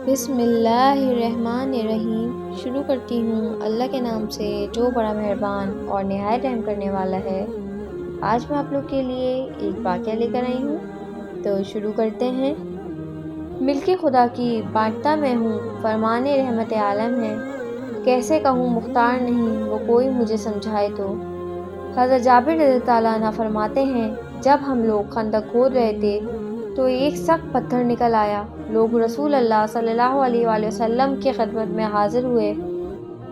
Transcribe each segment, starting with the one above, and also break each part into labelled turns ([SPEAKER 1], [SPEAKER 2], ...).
[SPEAKER 1] بسم اللہ الرحمن الرحیم۔ شروع کرتی ہوں اللہ کے نام سے جو بڑا مہربان اور نہایت رحم کرنے والا ہے۔ آج میں آپ لوگ کے لیے ایک واقعہ لے کر آئی ہوں، تو شروع کرتے ہیں۔ ملک خدا کی بانٹتا میں ہوں، فرمان رحمت عالم ہے۔ کیسے کہوں مختار نہیں، وہ کوئی مجھے سمجھائے تو۔ حضرت جابر رضی اللہ تعالیٰ عنہ فرماتے ہیں، جب ہم لوگ خندق کھود رہے تھے تو ایک سخت پتھر نکل آیا۔ لوگ رسول اللہ صلی اللہ علیہ وآلہ وسلم کی خدمت میں حاضر ہوئے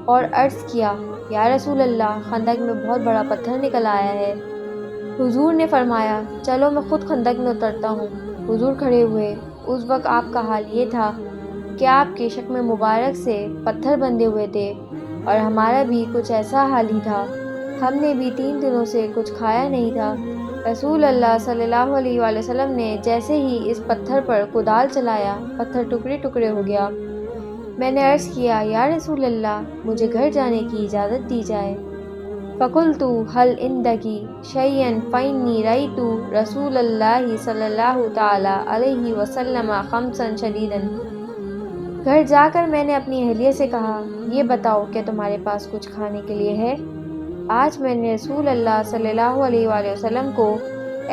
[SPEAKER 1] اور عرض کیا، یا رسول اللہ، خندق میں بہت بڑا پتھر نکل آیا ہے۔ حضور نے فرمایا، چلو میں خود خندق میں اترتا ہوں۔ حضور کھڑے ہوئے۔ اس وقت آپ کا حال یہ تھا کہ آپ کے شکم مبارک سے پتھر بندھے ہوئے تھے، اور ہمارا بھی کچھ ایسا حال ہی تھا۔ ہم نے بھی 3 دنوں سے کچھ کھایا نہیں تھا۔ رسول اللہ صلی اللہ علیہ وآلہ وسلم نے جیسے ہی اس پتھر پر کدال چلایا، پتھر ٹکڑے ٹکڑے ہو گیا۔ میں نے عرض کیا، یا رسول اللہ، مجھے گھر جانے کی اجازت دی جائے۔ فقلت هل عندك شيء فإني رأيت رسول الله صلی اللہ تعالی علیہ وسلم خمسا شدیدا۔ گھر جا کر میں نے اپنی اہلیہ سے کہا، یہ بتاؤ کہ تمہارے پاس کچھ کھانے کے لیے ہے؟ آج میں نے رسول اللہ صلی اللہ علیہ وآلہ وسلم کو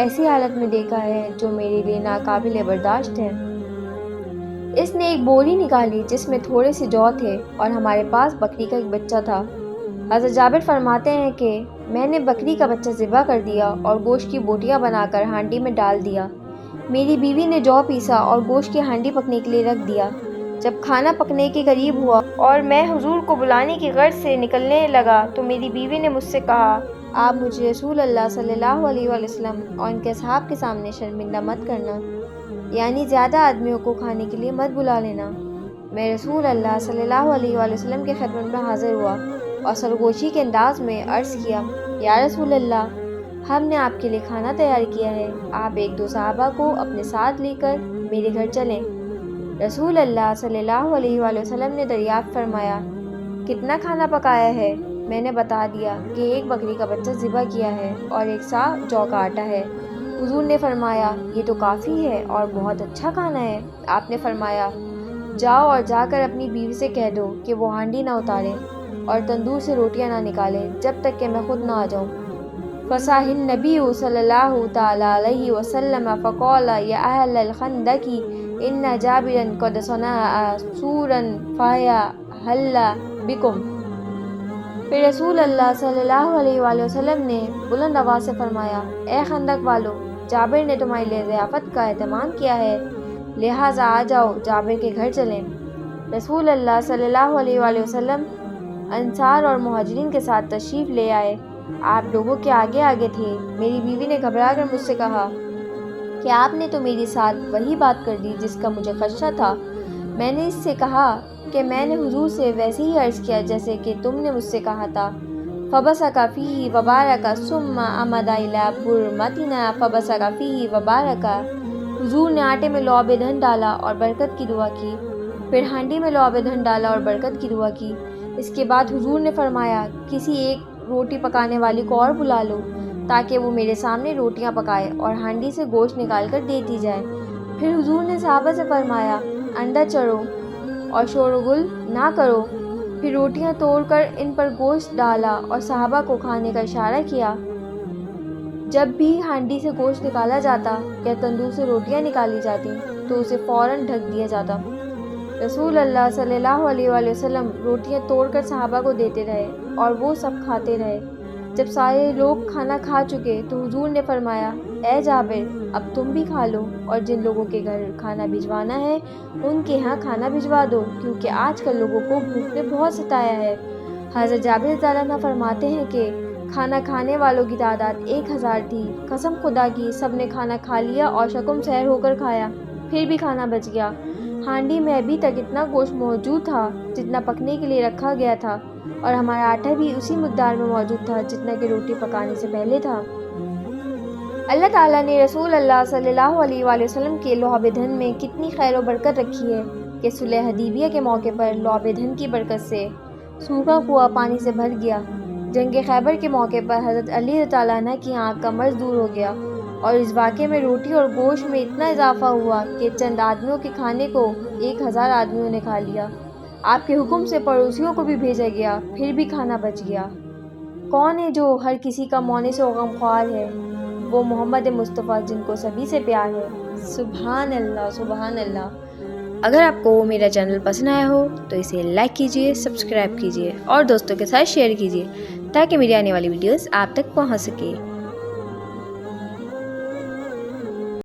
[SPEAKER 1] ایسی حالت میں دیکھا ہے جو میرے لیے ناقابل برداشت ہے۔ اس نے ایک بوری نکالی جس میں تھوڑے سے جو تھے، اور ہمارے پاس بکری کا ایک بچہ تھا۔ حضرت جابر فرماتے ہیں کہ میں نے بکری کا بچہ ذبح کر دیا اور گوشت کی بوٹیاں بنا کر ہانڈی میں ڈال دیا۔ میری بیوی نے جو پیسا اور گوشت کی ہانڈی پکنے کے لیے رکھ دیا۔ جب کھانا پکنے کے قریب ہوا اور میں حضور کو بلانے کی غرض سے نکلنے لگا تو میری بیوی نے مجھ سے کہا، آپ مجھے رسول اللہ صلی اللہ علیہ وآلہ وسلم اور ان کے اصحاب کے سامنے شرمندہ مت کرنا، یعنی زیادہ آدمیوں کو کھانے کے لیے مت بلا لینا۔ میں رسول اللہ صلی اللہ علیہ وآلہ وسلم کی خدمت میں حاضر ہوا اور سرگوشی کے انداز میں عرض کیا، یا رسول اللہ، ہم نے آپ کے لیے کھانا تیار کیا ہے، آپ 1-2 صحابہ کو اپنے ساتھ لے کر میرے گھر چلیں۔ رسول اللہ صلی اللہ علیہ وآلہ وسلم نے دریافت فرمایا، کتنا کھانا پکایا ہے؟ میں نے بتا دیا کہ 1 بکری کا بچہ ذبح کیا ہے اور 1 سا جو کا آٹا ہے۔ حضور نے فرمایا، یہ تو کافی ہے اور بہت اچھا کھانا ہے۔ آپ نے فرمایا، جاؤ اور جا کر اپنی بیوی سے کہہ دو کہ وہ ہانڈی نہ اتارے اور تندور سے روٹیاں نہ نکالے جب تک کہ میں خود نہ آ جاؤں۔ فصاح النبی صلی اللہ تعالی علیہ وسلم فقال، یا اہل الخندق ان جابرا قد صنع سورا فہی حل بکم۔ پھر رسول اللہ صلی اللہ علیہ وآلہ وسلم نے بلند آواز سے فرمایا، اے خندق والو، جابر نے تمہارے لیے ضیافت کا اہتمام کیا ہے، لہٰذا آ جاؤ، جابر کے گھر چلیں۔ رسول اللہ صلی اللہ علیہ وآلہ وسلم انصار اور مہاجرین کے ساتھ تشریف لے آئے۔ آپ لوگوں کے آگے آگے تھے۔ میری بیوی نے گھبرا کر مجھ سے کہا کہ آپ نے تو میرے ساتھ وہی بات کر دی جس کا مجھے خدشہ تھا۔ میں نے اس سے کہا کہ میں نے حضور سے ویسے ہی عرض کیا جیسے کہ تم نے مجھ سے کہا تھا۔ فبصق فیہ وبارک ثم عمد الی برمتنا فبصق فیہ وبارک۔ حضور نے آٹے میں لعاب دہن ڈالا اور برکت کی دعا کی، پھر ہانڈی میں لعاب دہن ڈالا اور برکت کی دعا کی۔ اس کے بعد حضور نے فرمایا، کسی ایک روٹی پکانے والی کو اور بلا لو تاکہ وہ میرے سامنے روٹیاں پکائے اور ہانڈی سے گوشت نکال کر دے دی جائے۔ پھر حضور نے صحابہ سے فرمایا، اندر چڑھو اور شور و گل نہ کرو۔ پھر روٹیاں توڑ کر ان پر گوشت ڈالا اور صحابہ کو کھانے کا اشارہ کیا۔ جب بھی ہانڈی سے گوشت نکالا جاتا یا تندور سے روٹیاں نکالی جاتی تو اسے فوراً ڈھک دیا جاتا۔ رسول اللہ صلی اللہ علیہ وآلہ وسلم روٹیاں توڑ کر صحابہ کو دیتے رہے اور وہ سب کھاتے رہے۔ جب سارے لوگ کھانا کھا چکے تو حضور نے فرمایا، اے جابر، اب تم بھی کھا لو، اور جن لوگوں کے گھر کھانا بھجوانا ہے ان کے ہاں کھانا بھجوا دو، کیونکہ آج کل لوگوں کو بھوک نے بہت ستایا ہے۔ حضرت جابر رضی اللہ عنہ فرماتے ہیں کہ کھانا کھانے والوں کی تعداد 1000 تھی۔ قسم خدا کی، سب نے کھانا کھا لیا اور شکم سیر ہو کر کھایا، پھر بھی کھانا بچ گیا۔ ہانڈی میں ابھی تک اتنا گوشت موجود تھا جتنا پکنے کے لیے رکھا گیا تھا، اور ہمارا آٹا بھی اسی مقدار میں موجود تھا جتنا کہ روٹی پکانے سے پہلے تھا۔ اللہ تعالیٰ نے رسول اللہ صلی اللہ علیہ وآلہ وسلم کے لعاب دہن میں کتنی خیر و برکت رکھی ہے کہ صلح حدیبیہ کے موقع پر لعاب دہن کی برکت سے سوکھا کنواں پانی سے بھر گیا۔ جنگ خیبر کے موقع پر حضرت علی رضی اللہ عنہ کی آنکھ کا مرض دور ہو گیا اور اس واقعے میں روٹی اور گوشت میں اتنا اضافہ ہوا کہ چند آدمیوں کے کھانے کو 1000 آدمیوں نے کھا لیا۔ آپ کے حکم سے پڑوسیوں کو بھی بھیجا گیا، پھر بھی کھانا بچ گیا۔ کون ہے جو ہر کسی کا مونس و غمخوار ہے؟ وہ محمد مصطفیٰ جن کو سبھی سے پیار ہے۔ سبحان اللہ، سبحان اللہ۔ اگر آپ کو میرا چینل پسند آیا ہو تو اسے لائک کیجیے، سبسکرائب کیجیے اور دوستوں کے ساتھ شیئر کیجیے تاکہ میری آنے والی ویڈیوز آپ تک پہنچ سکے۔